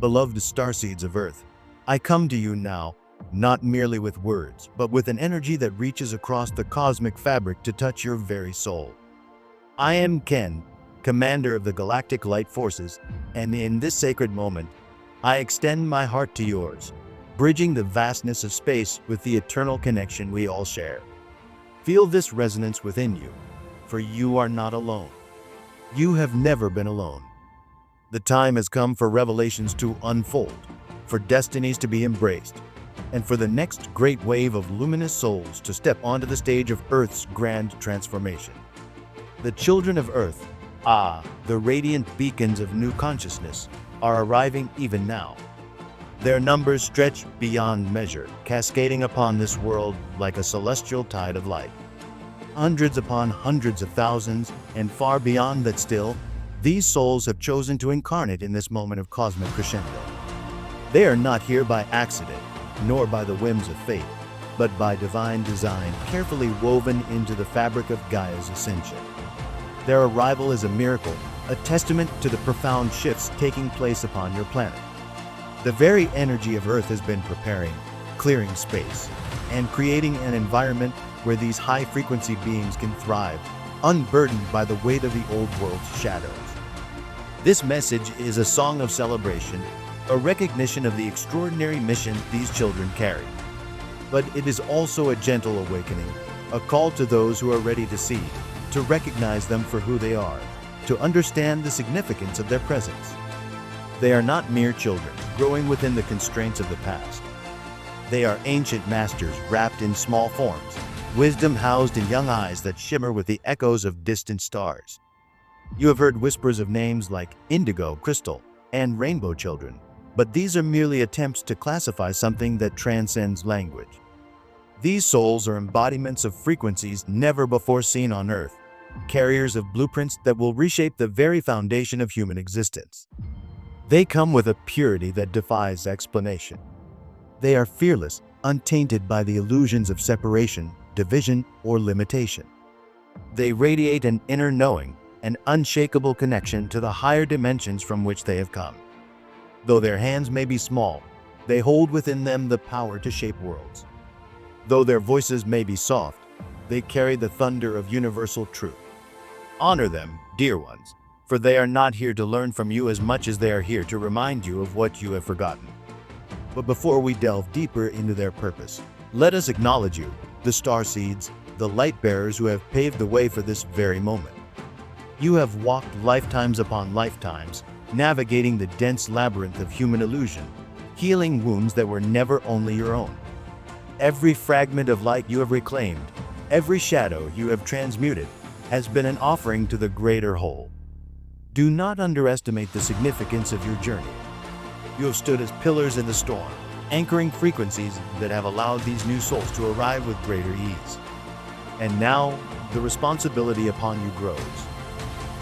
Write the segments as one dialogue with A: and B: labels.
A: Beloved starseeds of Earth, I come to you now, not merely with words, but with an energy that reaches across the cosmic fabric to touch your very soul. I am Ken, commander of the Galactic Light Forces, and in this sacred moment, I extend my heart to yours, bridging the vastness of space with the eternal connection we all share. Feel this resonance within you, for you are not alone. You have never been alone. The time has come for revelations to unfold, for destinies to be embraced, and for the next great wave of luminous souls to step onto the stage of Earth's grand transformation. The children of Earth, the radiant beacons of new consciousness, are arriving even now. Their numbers stretch beyond measure, cascading upon this world like a celestial tide of light. Hundreds upon hundreds of thousands, and far beyond that still, these souls have chosen to incarnate in this moment of cosmic crescendo. They are not here by accident, nor by the whims of fate, but by divine design carefully woven into the fabric of Gaia's ascension. Their arrival is a miracle, a testament to the profound shifts taking place upon your planet. The very energy of Earth has been preparing, clearing space, and creating an environment where these high-frequency beings can thrive, unburdened by the weight of the old world's shadows. This message is a song of celebration, a recognition of the extraordinary mission these children carry. But it is also a gentle awakening, a call to those who are ready to see, to recognize them for who they are, to understand the significance of their presence. They are not mere children, growing within the constraints of the past. They are ancient masters wrapped in small forms, wisdom housed in young eyes that shimmer with the echoes of distant stars. You have heard whispers of names like Indigo, Crystal, and Rainbow Children, but these are merely attempts to classify something that transcends language. These souls are embodiments of frequencies never before seen on Earth, carriers of blueprints that will reshape the very foundation of human existence. They come with a purity that defies explanation. They are fearless, untainted by the illusions of separation, division, or limitation. They radiate an inner knowing, an unshakable connection to the higher dimensions from which they have come. Though their hands may be small, they hold within them the power to shape worlds. Though their voices may be soft, they carry the thunder of universal truth. Honor them, dear ones, for they are not here to learn from you as much as they are here to remind you of what you have forgotten. But before we delve deeper into their purpose, let us acknowledge you, the Starseeds, the light bearers who have paved the way for this very moment. You have walked lifetimes upon lifetimes, navigating the dense labyrinth of human illusion, healing wounds that were never only your own. Every fragment of light you have reclaimed, every shadow you have transmuted, has been an offering to the greater whole. Do not underestimate the significance of your journey. You have stood as pillars in the storm, anchoring frequencies that have allowed these new souls to arrive with greater ease. And now, the responsibility upon you grows.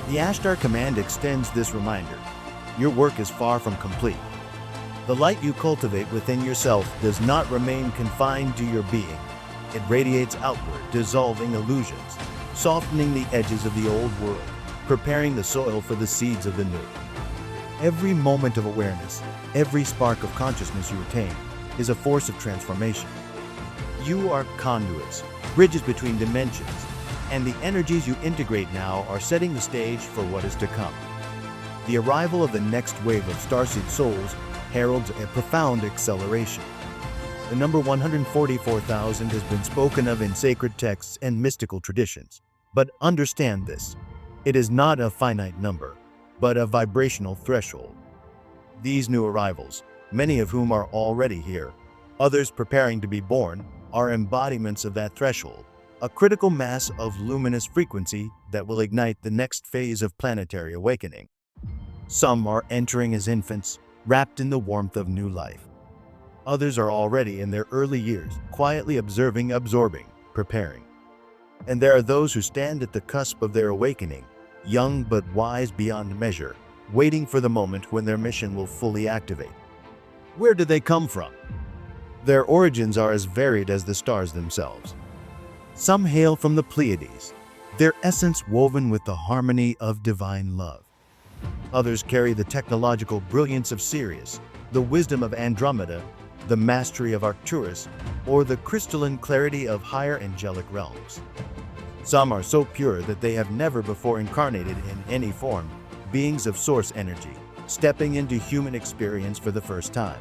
A: The Ashtar Command extends this reminder. Your work is far from complete. The light you cultivate within yourself does not remain confined to your being. It radiates outward, dissolving illusions, softening the edges of the old world, preparing the soil for the seeds of the new. Every moment of awareness, every spark of consciousness you attain, is a force of transformation. You are conduits, bridges between dimensions, and the energies you integrate now are setting the stage for what is to come. The arrival of the next wave of starseed souls heralds a profound acceleration. The number 144,000 has been spoken of in sacred texts and mystical traditions. But understand this, it is not a finite number, but a vibrational threshold. These new arrivals, many of whom are already here, others preparing to be born, are embodiments of that threshold, a critical mass of luminous frequency that will ignite the next phase of planetary awakening. Some are entering as infants, wrapped in the warmth of new life. Others are already in their early years, quietly observing, absorbing, preparing. And there are those who stand at the cusp of their awakening, young but wise beyond measure, waiting for the moment when their mission will fully activate. Where do they come from? Their origins are as varied as the stars themselves. Some hail from the Pleiades, their essence woven with the harmony of divine love. Others carry the technological brilliance of Sirius, the wisdom of Andromeda, the mastery of Arcturus, or the crystalline clarity of higher angelic realms. Some are so pure that they have never before incarnated in any form, beings of source energy, stepping into human experience for the first time.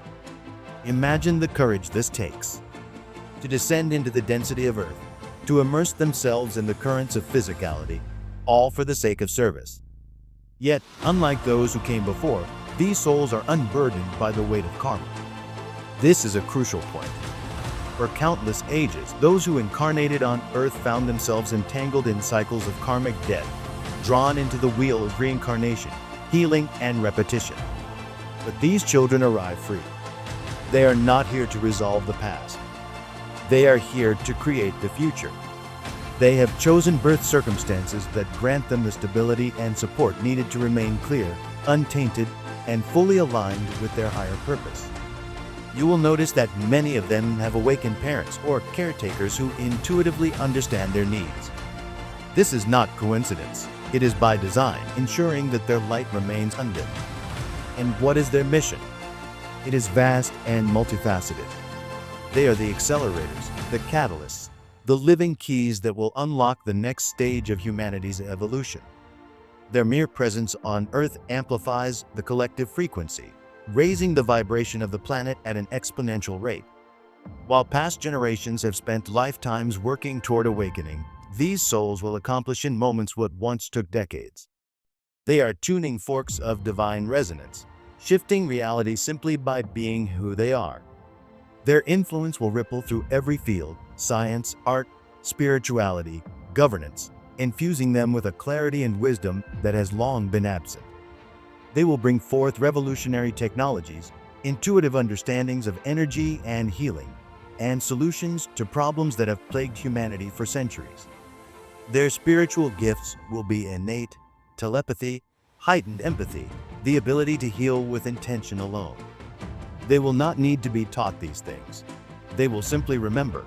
A: Imagine the courage this takes. To descend into the density of Earth, to immerse themselves in the currents of physicality, all for the sake of service. Yet, unlike those who came before, these souls are unburdened by the weight of karma. This is a crucial point. For countless ages, those who incarnated on Earth found themselves entangled in cycles of karmic debt, drawn into the wheel of reincarnation, healing, and repetition. But these children arrive free. They are not here to resolve the past. They are here to create the future. They have chosen birth circumstances that grant them the stability and support needed to remain clear, untainted, and fully aligned with their higher purpose. You will notice that many of them have awakened parents or caretakers who intuitively understand their needs. This is not coincidence. It is by design, ensuring that their light remains undimmed. And what is their mission? It is vast and multifaceted. They are the accelerators, the catalysts, the living keys that will unlock the next stage of humanity's evolution. Their mere presence on Earth amplifies the collective frequency, raising the vibration of the planet at an exponential rate. While past generations have spent lifetimes working toward awakening, these souls will accomplish in moments what once took decades. They are tuning forks of divine resonance, shifting reality simply by being who they are. Their influence will ripple through every field: science, art, spirituality, governance, infusing them with a clarity and wisdom that has long been absent. They will bring forth revolutionary technologies, intuitive understandings of energy and healing, and solutions to problems that have plagued humanity for centuries. Their spiritual gifts will be innate, telepathy, heightened empathy, the ability to heal with intention alone. They will not need to be taught these things. They will simply remember.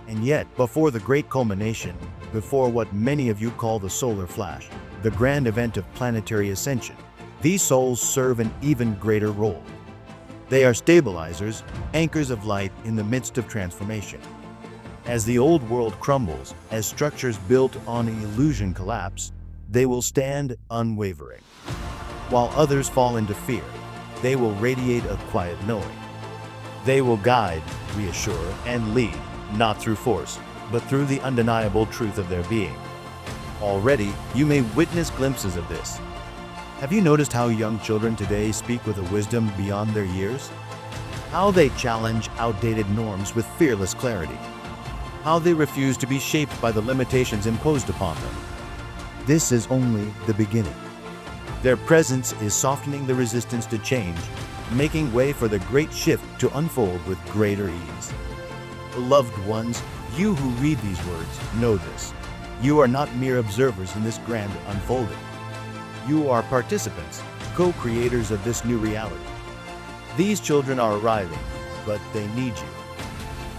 A: And yet, before the great culmination, before what many of you call the solar flash, the grand event of planetary ascension, these souls serve an even greater role. They are stabilizers, anchors of light in the midst of transformation. As the old world crumbles, as structures built on illusion collapse, they will stand unwavering. While others fall into fear, they will radiate a quiet knowing. They will guide, reassure, and lead, not through force, but through the undeniable truth of their being. Already, you may witness glimpses of this. Have you noticed how young children today speak with a wisdom beyond their years? How they challenge outdated norms with fearless clarity. How they refuse to be shaped by the limitations imposed upon them. This is only the beginning. Their presence is softening the resistance to change, making way for the great shift to unfold with greater ease. Beloved ones, you who read these words know this. You are not mere observers in this grand unfolding. You are participants, co-creators of this new reality. These children are arriving, but they need you.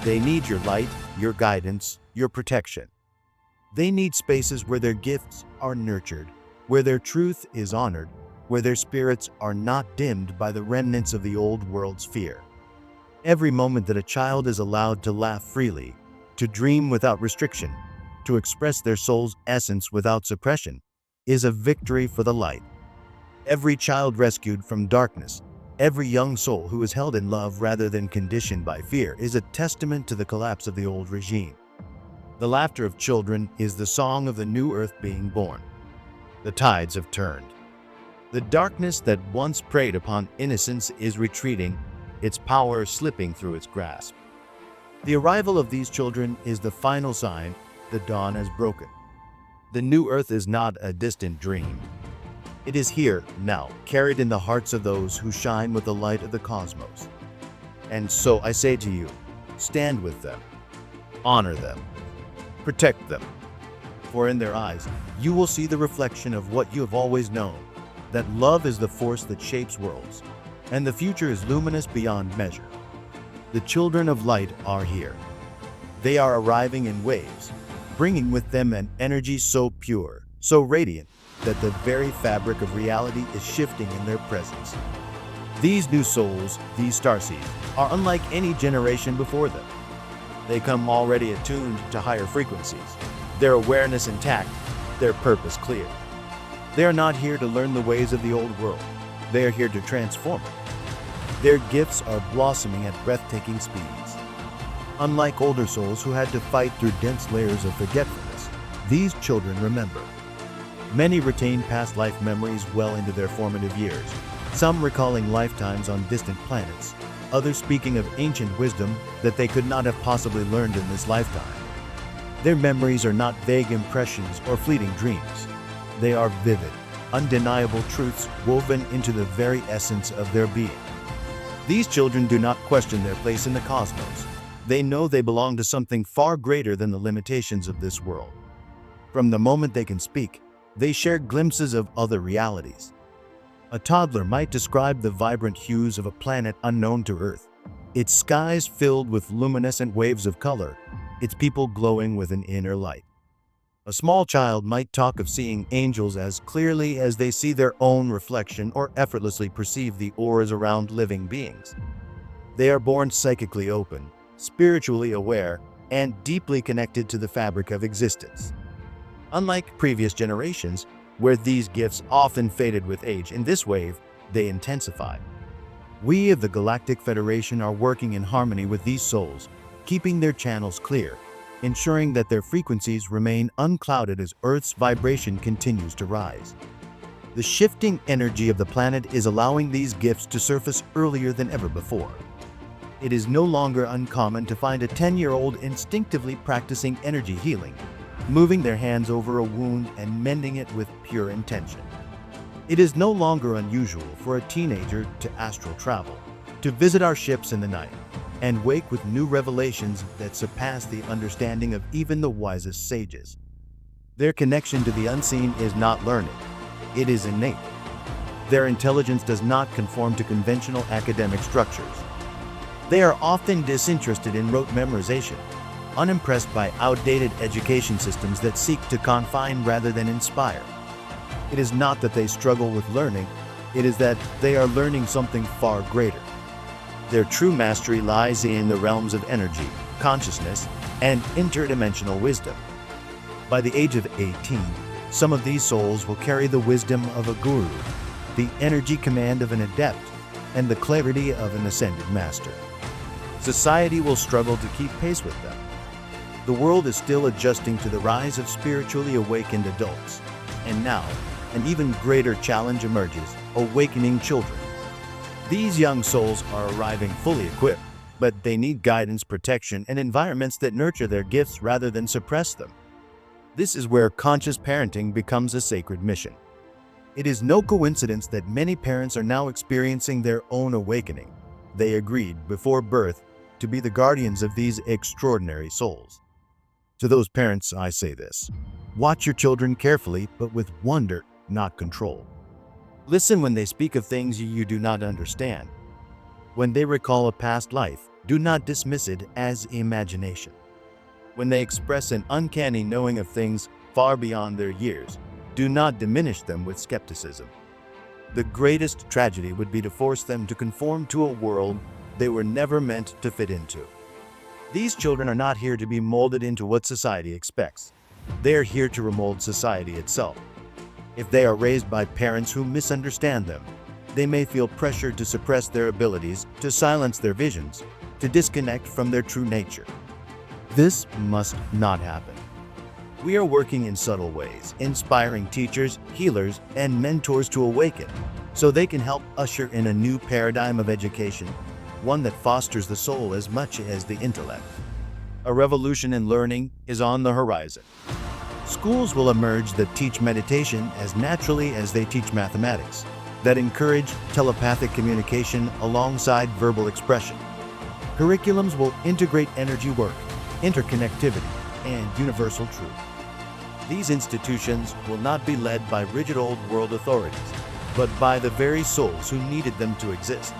A: They need your light, your guidance, your protection. They need spaces where their gifts are nurtured, where their truth is honored, where their spirits are not dimmed by the remnants of the old world's fear. Every moment that a child is allowed to laugh freely, to dream without restriction, to express their soul's essence without suppression, is a victory for the light. Every child rescued from darkness, every young soul who is held in love rather than conditioned by fear, is a testament to the collapse of the old regime. The laughter of children is the song of the new earth being born. The tides have turned. The darkness that once preyed upon innocence is retreating, its power slipping through its grasp. The arrival of these children is the final sign the dawn has broken. The new earth is not a distant dream. It is here, now, carried in the hearts of those who shine with the light of the cosmos. And so I say to you, stand with them, honor them, protect them. For in their eyes, you will see the reflection of what you have always known, that love is the force that shapes worlds, and the future is luminous beyond measure. The children of light are here. They are arriving in waves, bringing with them an energy so pure, so radiant, that the very fabric of reality is shifting in their presence. These new souls, these starseeds, are unlike any generation before them. They come already attuned to higher frequencies, their awareness intact, their purpose clear. They are not here to learn the ways of the old world. They are here to transform it. Their gifts are blossoming at breathtaking speeds. Unlike older souls who had to fight through dense layers of forgetfulness, these children remember. Many retain past life memories well into their formative years, some recalling lifetimes on distant planets, others speaking of ancient wisdom that they could not have possibly learned in this lifetime. Their memories are not vague impressions or fleeting dreams. They are vivid, undeniable truths woven into the very essence of their being. These children do not question their place in the cosmos. They know they belong to something far greater than the limitations of this world. From the moment they can speak, they share glimpses of other realities. A toddler might describe the vibrant hues of a planet unknown to Earth, its skies filled with luminescent waves of color, its people glowing with an inner light. A small child might talk of seeing angels as clearly as they see their own reflection or effortlessly perceive the auras around living beings. They are born psychically open, spiritually aware, and deeply connected to the fabric of existence. Unlike previous generations, where these gifts often faded with age, in this wave, they intensify. We of the Galactic Federation are working in harmony with these souls, keeping their channels clear, ensuring that their frequencies remain unclouded as Earth's vibration continues to rise. The shifting energy of the planet is allowing these gifts to surface earlier than ever before. It is no longer uncommon to find a 10-year-old instinctively practicing energy healing, moving their hands over a wound and mending it with pure intention. It is no longer unusual for a teenager to astral travel, to visit our ships in the night, and wake with new revelations that surpass the understanding of even the wisest sages. Their connection to the unseen is not learning, it is innate. Their intelligence does not conform to conventional academic structures. They are often disinterested in rote memorization, unimpressed by outdated education systems that seek to confine rather than inspire. It is not that they struggle with learning, it is that they are learning something far greater. Their true mastery lies in the realms of energy, consciousness, and interdimensional wisdom. By the age of 18, some of these souls will carry the wisdom of a guru, the energy command of an adept, and the clarity of an ascended master. Society will struggle to keep pace with them. The world is still adjusting to the rise of spiritually awakened adults, and now, an even greater challenge emerges: awakening children. These young souls are arriving fully equipped, but they need guidance, protection, and environments that nurture their gifts rather than suppress them. This is where conscious parenting becomes a sacred mission. It is no coincidence that many parents are now experiencing their own awakening. They agreed, before birth, to be the guardians of these extraordinary souls. To those parents, I say this: watch your children carefully, but with wonder, not control. Listen when they speak of things you do not understand. When they recall a past life, do not dismiss it as imagination. When they express an uncanny knowing of things far beyond their years, do not diminish them with skepticism. The greatest tragedy would be to force them to conform to a world they were never meant to fit into. These children are not here to be molded into what society expects. They are here to remold society itself. If they are raised by parents who misunderstand them, they may feel pressured to suppress their abilities, to silence their visions, to disconnect from their true nature. This must not happen. We are working in subtle ways, inspiring teachers, healers, and mentors to awaken, so they can help usher in a new paradigm of education, one that fosters the soul as much as the intellect. A revolution in learning is on the horizon. Schools will emerge that teach meditation as naturally as they teach mathematics, that encourage telepathic communication alongside verbal expression. Curriculums will integrate energy work, interconnectivity, and universal truth. These institutions will not be led by rigid old world authorities, but by the very souls who needed them to exist.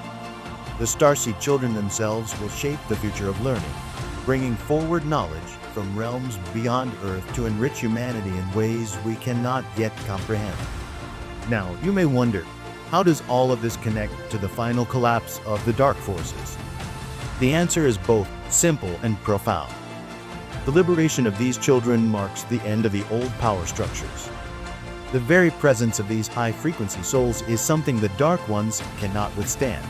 A: The Starseed children themselves will shape the future of learning, bringing forward knowledge, from realms beyond Earth to enrich humanity in ways we cannot yet comprehend. Now, you may wonder, how does all of this connect to the final collapse of the dark forces? The answer is both simple and profound. The liberation of these children marks the end of the old power structures. The very presence of these high-frequency souls is something the Dark Ones cannot withstand.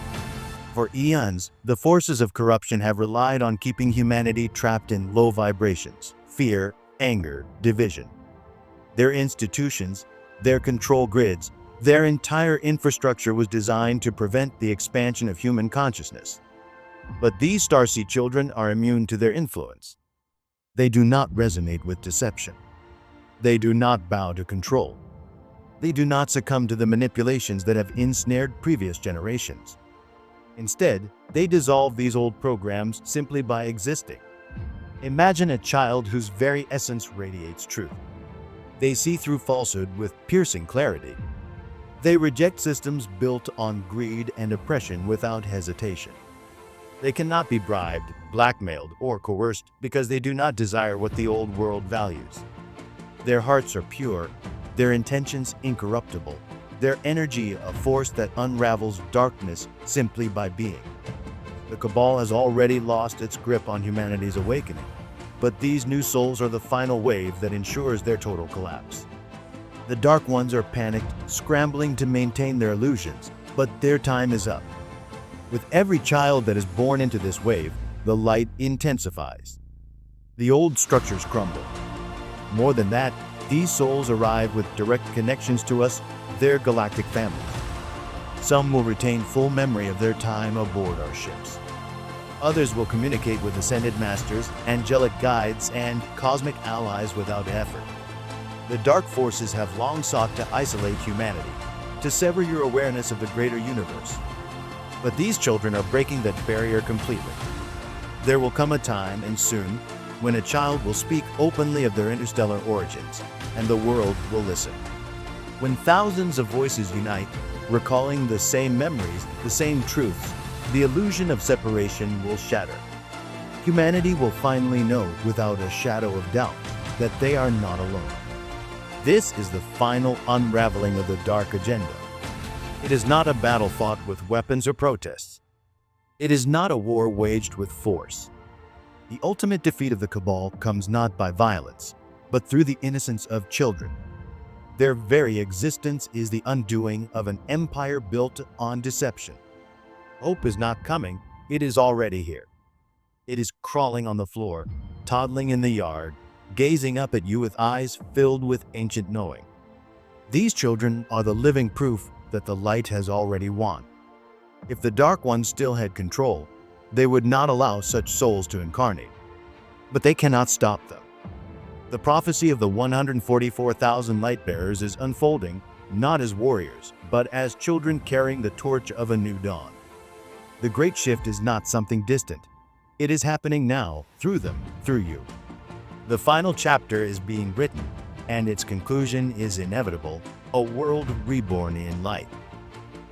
A: For eons, the forces of corruption have relied on keeping humanity trapped in low vibrations, fear, anger, division. Their institutions, their control grids, their entire infrastructure was designed to prevent the expansion of human consciousness. But these starseed children are immune to their influence. They do not resonate with deception. They do not bow to control. They do not succumb to the manipulations that have ensnared previous generations. Instead, they dissolve these old programs simply by existing. Imagine a child whose very essence radiates truth. They see through falsehood with piercing clarity. They reject systems built on greed and oppression without hesitation. They cannot be bribed, blackmailed, or coerced because they do not desire what the old world values. Their hearts are pure, their intentions incorruptible, their energy a force that unravels darkness simply by being. The Cabal has already lost its grip on humanity's awakening, but these new souls are the final wave that ensures their total collapse. The Dark Ones are panicked, scrambling to maintain their illusions, but their time is up. With every child that is born into this wave, the light intensifies. The old structures crumble. More than that, these souls arrive with direct connections to us, their galactic families. Some will retain full memory of their time aboard our ships. Others will communicate with ascended masters, angelic guides, and cosmic allies without effort. The dark forces have long sought to isolate humanity, to sever your awareness of the greater universe. But these children are breaking that barrier completely. There will come a time, and soon, when a child will speak openly of their interstellar origins, and the world will listen. When thousands of voices unite, recalling the same memories, the same truths, the illusion of separation will shatter. Humanity will finally know, without a shadow of doubt, that they are not alone. This is the final unraveling of the dark agenda. It is not a battle fought with weapons or protests. It is not a war waged with force. The ultimate defeat of the Cabal comes not by violence, but through the innocence of children. Their very existence is the undoing of an empire built on deception. Hope is not coming, it is already here. It is crawling on the floor, toddling in the yard, gazing up at you with eyes filled with ancient knowing. These children are the living proof that the light has already won. If the Dark Ones still had control, they would not allow such souls to incarnate. But they cannot stop them. The prophecy of the 144,000 light-bearers is unfolding, not as warriors, but as children carrying the torch of a new dawn. The great shift is not something distant. It is happening now, through them, through you. The final chapter is being written, and its conclusion is inevitable, a world reborn in light.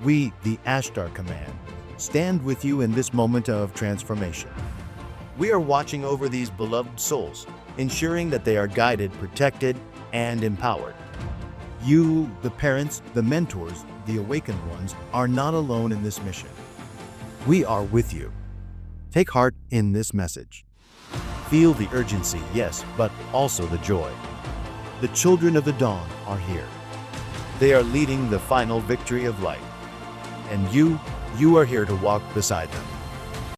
A: We, the Ashtar Command, stand with you in this moment of transformation. We are watching over these beloved souls, ensuring that they are guided, protected, and empowered. You, the parents, the mentors, the awakened ones, are not alone in this mission. We are with you. Take heart in this message. Feel the urgency, yes, but also the joy. The children of the dawn are here. They are leading the final victory of light. And you are here to walk beside them.